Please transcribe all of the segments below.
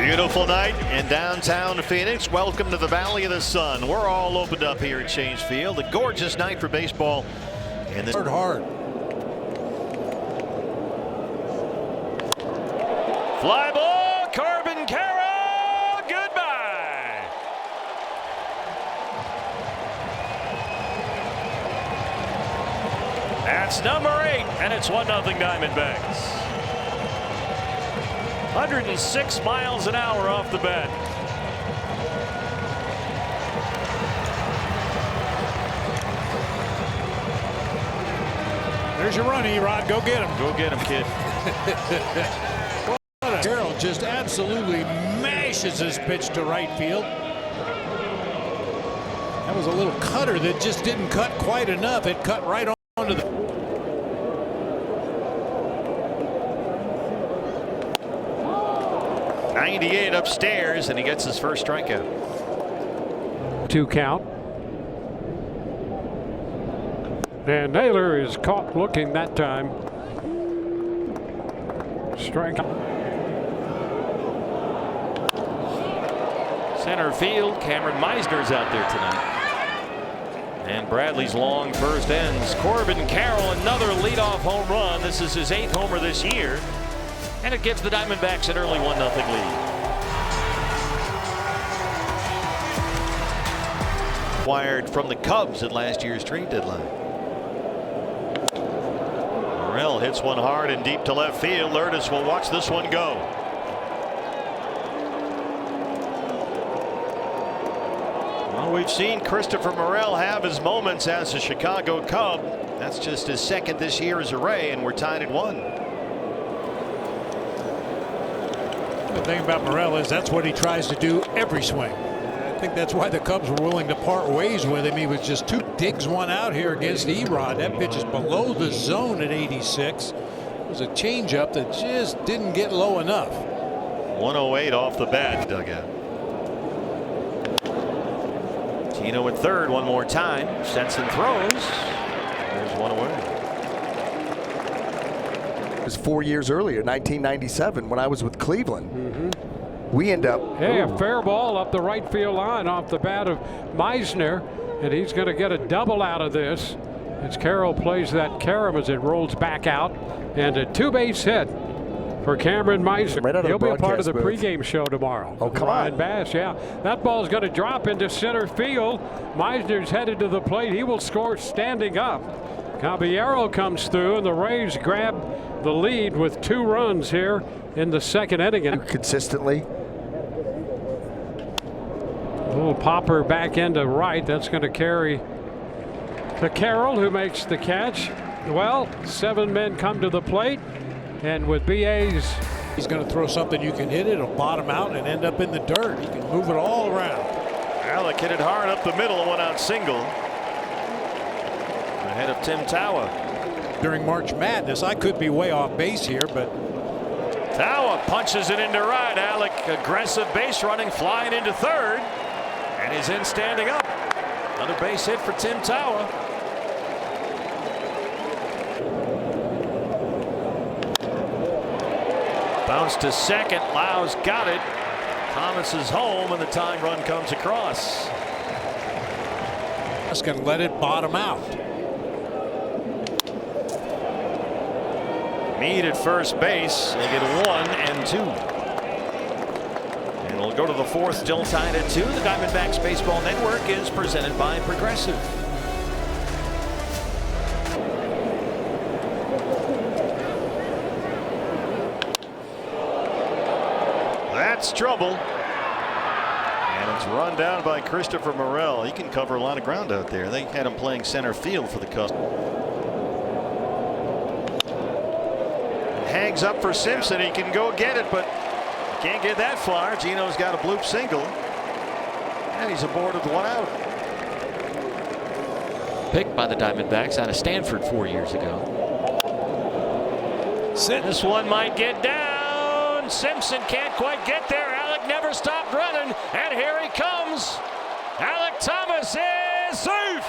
Beautiful night in downtown Phoenix. Welcome to the Valley of the Sun. We're all opened up here at Chase Field. A gorgeous night for baseball. And this hard. Fly ball, Corbin Carroll, goodbye. That's number 8, and it's 1-0 Diamondbacks. 106 miles an hour off the bat. There's your run, E-Rod. Go get him. Go get him, kid. Carroll just absolutely mashes his pitch to right field. That was a little cutter that just didn't cut quite enough. It cut right onto the 98 upstairs, and he gets his first strikeout. 2 count. And Naylor is caught looking that time. Strike. Center field, Cameron Meisner's out there tonight. And Bradley's long first ends. Corbin Carroll, another leadoff home run. This is his 8th homer this year. And it gives the Diamondbacks an early 1-0 lead. Acquired from the Cubs at last year's trade deadline. Morel hits one hard and deep to left field. Lourdes will watch this one go. Well, we've seen Christopher Morel have his moments as a Chicago Cub. That's just his 2nd this year as a Ray, and we're tied at 1. The thing about Morel is that's what he tries to do every swing. I think that's why the Cubs were willing to part ways with him. He was just 2 digs, 1 out here against E-Rod. That pitch is below the zone at 86. It was a changeup that just didn't get low enough. 108 off the bat dugout. Tino at third one more time. Stenson throws. There's one away. It was 4 years earlier, 1997, when I was with Cleveland. We end up. Hey, a fair ball up the right field line off the bat of Meisner, and he's going to get a double out of this as Carroll plays that carom as it rolls back out, and a 2-base hit for Cameron Meisner. Right. He'll be a part of the pregame show tomorrow. Oh, come Ryan on. Bass, yeah. That ball's going to drop into center field. Meisner's headed to the plate. He will score standing up. Caballero comes through, and the Rays grab the lead with 2 runs here in the 2nd inning. Consistently. A little popper back into right. That's going to carry to Carroll, who makes the catch. Well, 7 men come to the plate, and with BA's, he's going to throw something you can hit it. It'll bottom out and end up in the dirt. He can move it all around. Alec hit it hard up the middle, a 1-out single. Ahead of Tim Tawa. During March Madness, I could be way off base here, but Tawa punches it into right. Alec aggressive base running, flying into third, and he's in standing up. Another base hit for Tim Tawa. Bounce to second. Lau's got it. Thomas is home, and the tying run comes across. just going to let it bottom out. Mead at first base. They get 1 and 2. And we'll go to the 4th, still tied at 2. The Diamondbacks Baseball Network is presented by Progressive. That's trouble. And it's run down by Christopher Morel. He can cover a lot of ground out there. They had him playing center field for the Cubs. Hangs up for Simpson. He can go get it, but can't get that far. Gino's got a bloop single, and he's aboard with 1 out. Picked by the Diamondbacks out of Stanford 4 years ago. This one might get down. Simpson can't quite get there. Alec never stopped running, and here he comes. Alec Thomas is safe.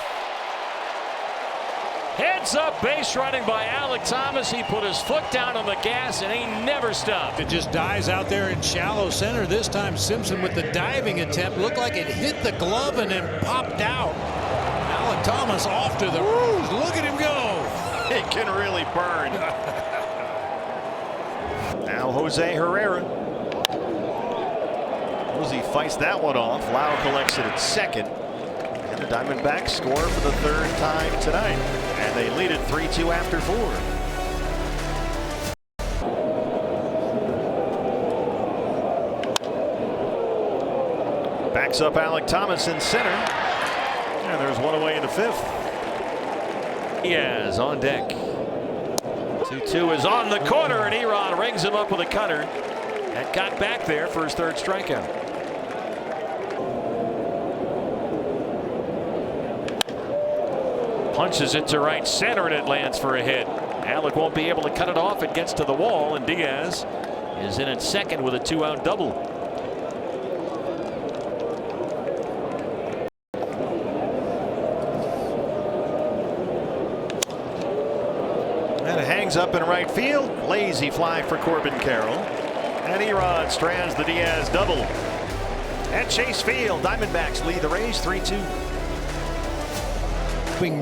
Heads up base running by Alec Thomas. He put his foot down on the gas and he never stopped. It just dies out there in shallow center. This time Simpson with the diving attempt looked like it hit the glove and then popped out. Alec Thomas off to the roof. Look at him go. He can really burn. Now Jose Herrera. Jose fights that one off. Lau collects it at second. And the Diamondbacks score for the third time tonight. And they lead it 3-2 after 4. Backs up Alec Thomas in center. And there's one away in the 5th. Diaz on deck. 2-2 is on the corner, and Erod rings him up with a cutter. That got back there for his 3rd strikeout. Punches it to right center, and it lands for a hit. Alec won't be able to cut it off. It gets to the wall, and Diaz is in at second with a 2-out double. And it hangs up in right field. Lazy fly for Corbin Carroll. And Erod strands the Diaz double. At Chase Field, Diamondbacks lead the Rays 3-2.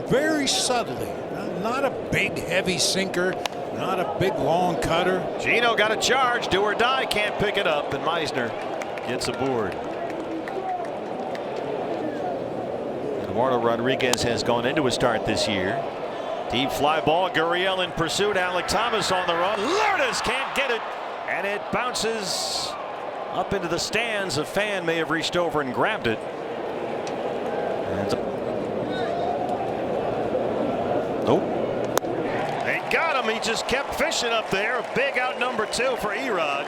Very subtly. Not a big heavy sinker. Not a big long cutter. Gino got a charge. Do or die. Can't pick it up. And Meisner gets aboard. Eduardo Rodriguez has gone into a start this year. Deep fly ball. Gurriel in pursuit. Alec Thomas on the run. Lourdes can't get it. And it bounces up into the stands. A fan may have reached over and grabbed it. Nope. They got him. He just kept fishing up there. A big out number 2 for Erod.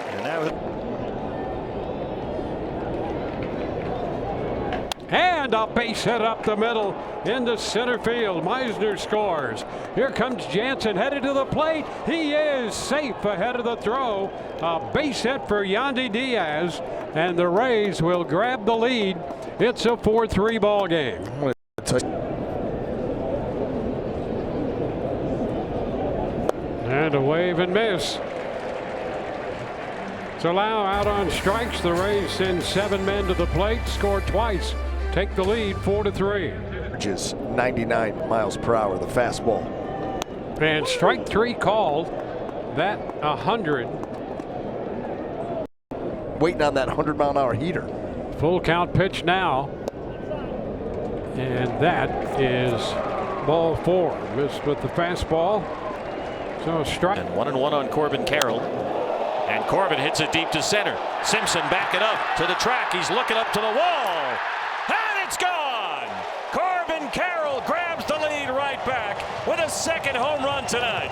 And that was. And a base hit up the middle into center field. Meisner scores. Here comes Jansen headed to the plate. He is safe ahead of the throw. A base hit for Yandy Diaz, and the Rays will grab the lead. It's a 4-3 ball game. And a wave and miss. So Lau out on strikes. The Rays send 7 men to the plate, score twice, take the lead 4-3. Which is 99 miles per hour, the fastball. And strike 3 called. That 100. Waiting on that 100-mile-an-hour heater. Full count pitch now. And that is ball 4. Missed with the fastball. So strike. And 1-1 on Corbin Carroll. And Corbin hits it deep to center. Simpson backing up to the track. He's looking up to the wall. And it's gone. Corbin Carroll grabs the lead right back with a 2nd home run tonight.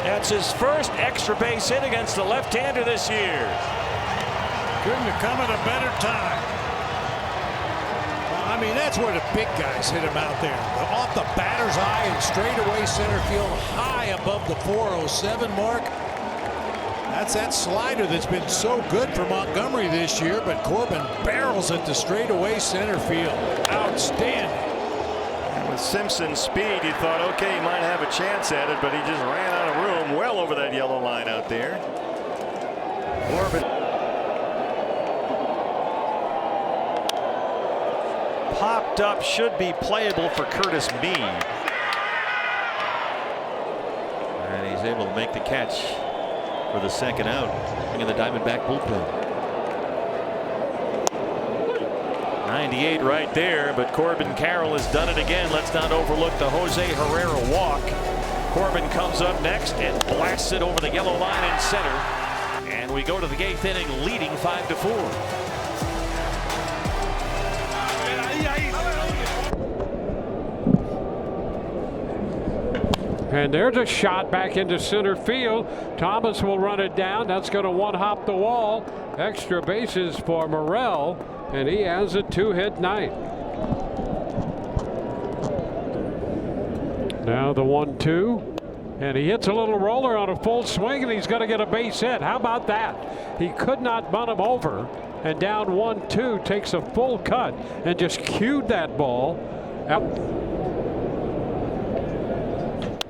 That's his first extra base hit against the left-hander this year. Couldn't have come at a better time. I mean, that's where the big guys hit him out there. Off the batter's eye and straight away center field, high above the 407 mark. That's that slider that's been so good for Montgomery this year, but Corbin barrels it to straightaway center field. Outstanding. And with Simpson's speed, you thought, okay, he might have a chance at it, but he just ran out of room well over that yellow line out there. Corbin. Popped up, should be playable for Curtis Mead. And he's able to make the catch for the 2nd out in the Diamondback bullpen. 98 right there, but Corbin Carroll has done it again. Let's not overlook the Jose Herrera walk. Corbin comes up next and blasts it over the yellow line in center. And we go to the 8th inning leading 5-4. And there's a shot back into center field. Thomas will run it down. That's going to one-hop the wall. Extra bases for Morel, and he has a 2-hit night. Now the 1-2. And he hits a little roller on a full swing, and he's going to get a base hit. How about that? He could not bunt him over. and down 1-2, takes a full cut and just cued that ball out.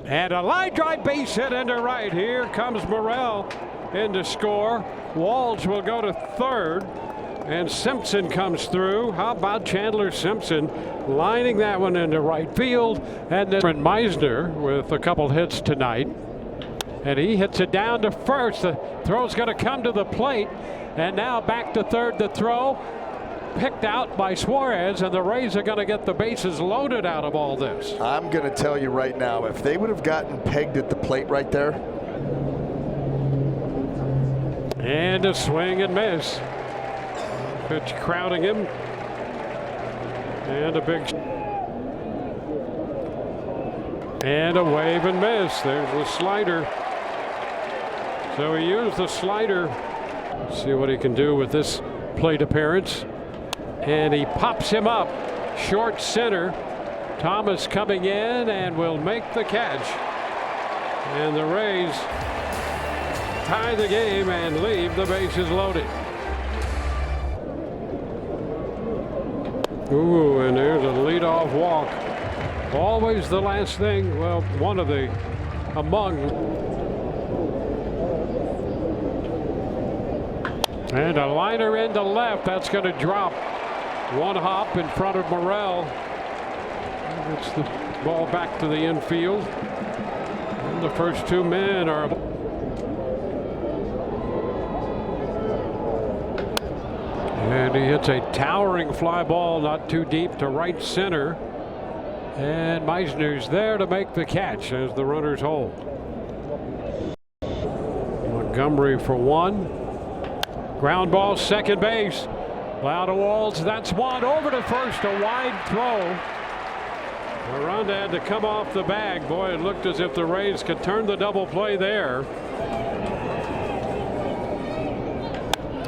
And a line drive base hit into right. Here comes Morel in to score. Walls will go to third, and Simpson comes through. How about Chandler Simpson lining that one into right field? And then Meisner with a couple hits tonight, and he hits it down to first. The throw's going to come to the plate, and now back to third. The throw picked out by Suarez, and the Rays are going to get the bases loaded out of all this. I'm going to tell you right now, if they would have gotten pegged at the plate right there. And a swing and miss. Pitch crowding him. And a big. And a wave and miss. There's the slider. So he used the slider. See what he can do with this plate appearance. And he pops him up short center. Thomas coming in and will make the catch. And the Rays tie the game and leave the bases loaded. Ooh, and there's a leadoff walk. Always the last thing, well, one of the among. And a liner into left. That's going to drop. One hop in front of Morel. Gets the ball back to the infield. And the first two men are. And he hits a towering fly ball, not too deep, to right center. And Meisner's there to make the catch as the runners hold. Montgomery for one. Ground ball, second base. Loud of Walls, that's one. Over to first, a wide throw. Aranda had to come off the bag. Boy, it looked as if the Rays could turn the double play there.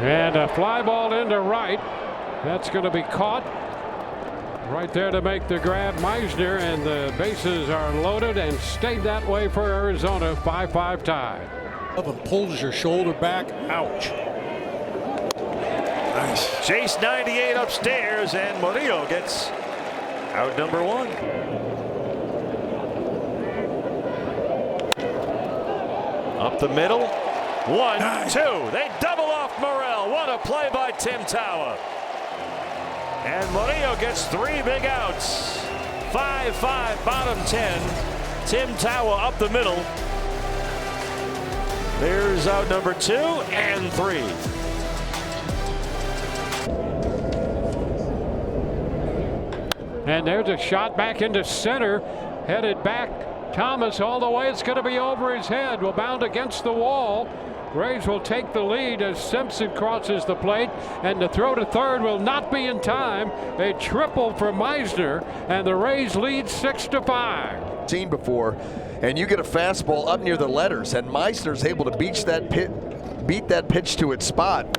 And a fly ball into right. That's going to be caught. Right there to make the grab, Meisner, and the bases are loaded and stayed that way for Arizona. 5-5 tie. And pulls your shoulder back. Ouch. Nice. Chase 98 upstairs, and Murillo gets out number one. Up the middle. 1-2. They double off Morel. What a play by Tim Tawa. And Murillo gets three big outs. 5-5 bottom 10. Tim Tawa up the middle. There's out number 2 and 3. And there's a shot back into center. Headed back. Thomas all the way. It's going to be over his head. Will bound against the wall. Rays will take the lead as Simpson crosses the plate, and the throw to third will not be in time. A triple for Meisner, and the Rays lead 6-5. Seen before, and you get a fastball up near the letters, and Meisner's able to beat that pitch to its spot,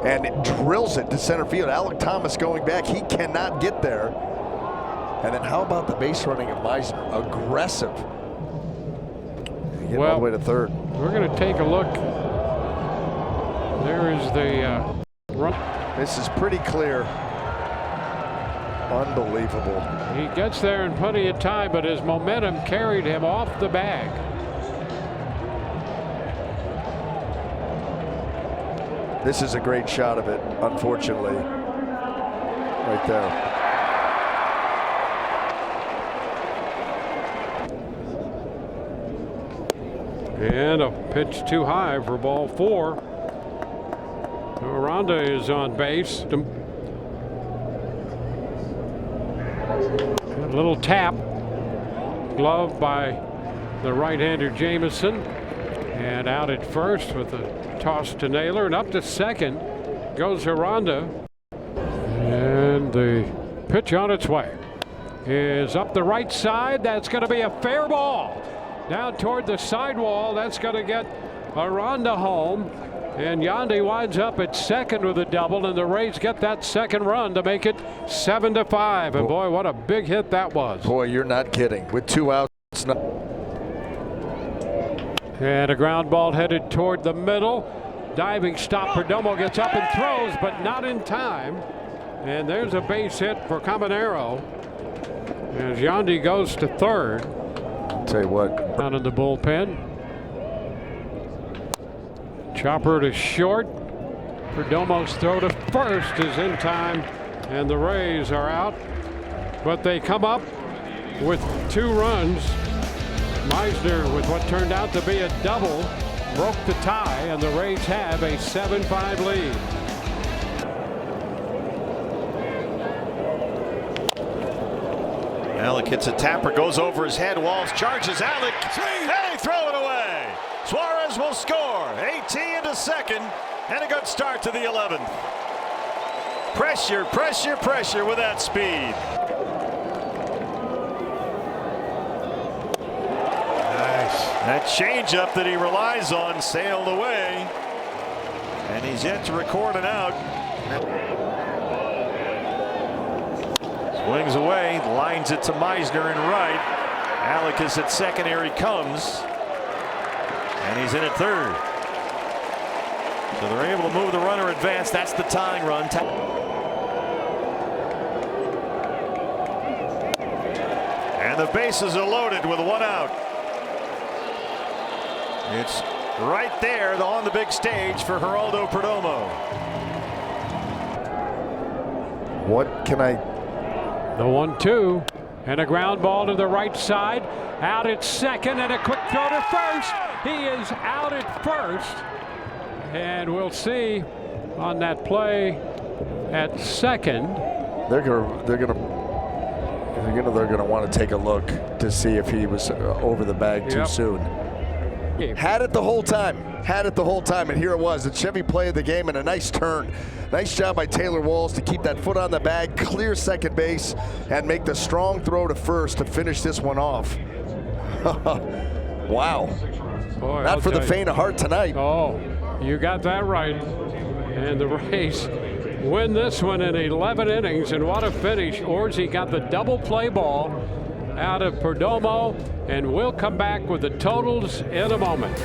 and it drills it to center field. Alec Thomas going back, he cannot get there. And then how about the base running of Meisner? Aggressive. Get all the way to third. We're going to take a look. There is the run. This is pretty clear. Unbelievable. He gets there in plenty of time, but his momentum carried him off the bag. This is a great shot of it, unfortunately. Right there. And a pitch too high for ball 4. Aranda is on base. A little tap. Glove by the right-hander Jamison. And out at first with a toss to Naylor. And up to second goes Aranda. And the pitch on its way is up the right side. That's going to be a fair ball. Down toward the sidewall. That's going to get Aranda home. And Yandy winds up at second with a double, and the Rays get that second run to make it 7-5. And boy, what a big hit that was. Boy, you're not kidding. With 2 outs. And a ground ball headed toward the middle. diving stop. Perdomo gets up and throws, but not in time. And there's a base hit for Caminero as Yandy goes to third. I'll tell you what. Out of the bullpen. Chopper to short. Perdomo's throw to first is in time, and the Rays are out. But they come up with 2 runs. Meisner, with what turned out to be a double, broke the tie, and the Rays have a 7-5 lead. Alec hits a tapper, goes over his head. Walls charges Alec. Hey, throw it away. Suarez will score. AT into second, and a good start to the 11th. Pressure, pressure, pressure with that speed. That changeup that he relies on sailed away, and he's yet to record an out. Swings away, lines it to Meisner in right. Alec is at second. Here he comes, and he's in at third. So they're able to move the runner advance. That's the tying run. And the bases are loaded with 1 out. It's right there on the big stage for Geraldo Perdomo. What can I? The 1-2 and a ground ball to the right side. Out at second and a quick throw to first. He is out at first, and we'll see on that play at second. They're gonna want to take a look to see if he was over the bag too soon. Had it the whole time. Had it the whole time, and here it was. The Chevy play of the game and a nice turn. Nice job by Taylor Walls to keep that foot on the bag, clear second base, and make the strong throw to first to finish this one off. Wow. Boy, not for the faint of heart tonight. Oh, you got that right. And the Rays win this one in 11 innings, and what a finish. Orsi got the double play ball out of Perdomo, and we'll come back with the totals in a moment.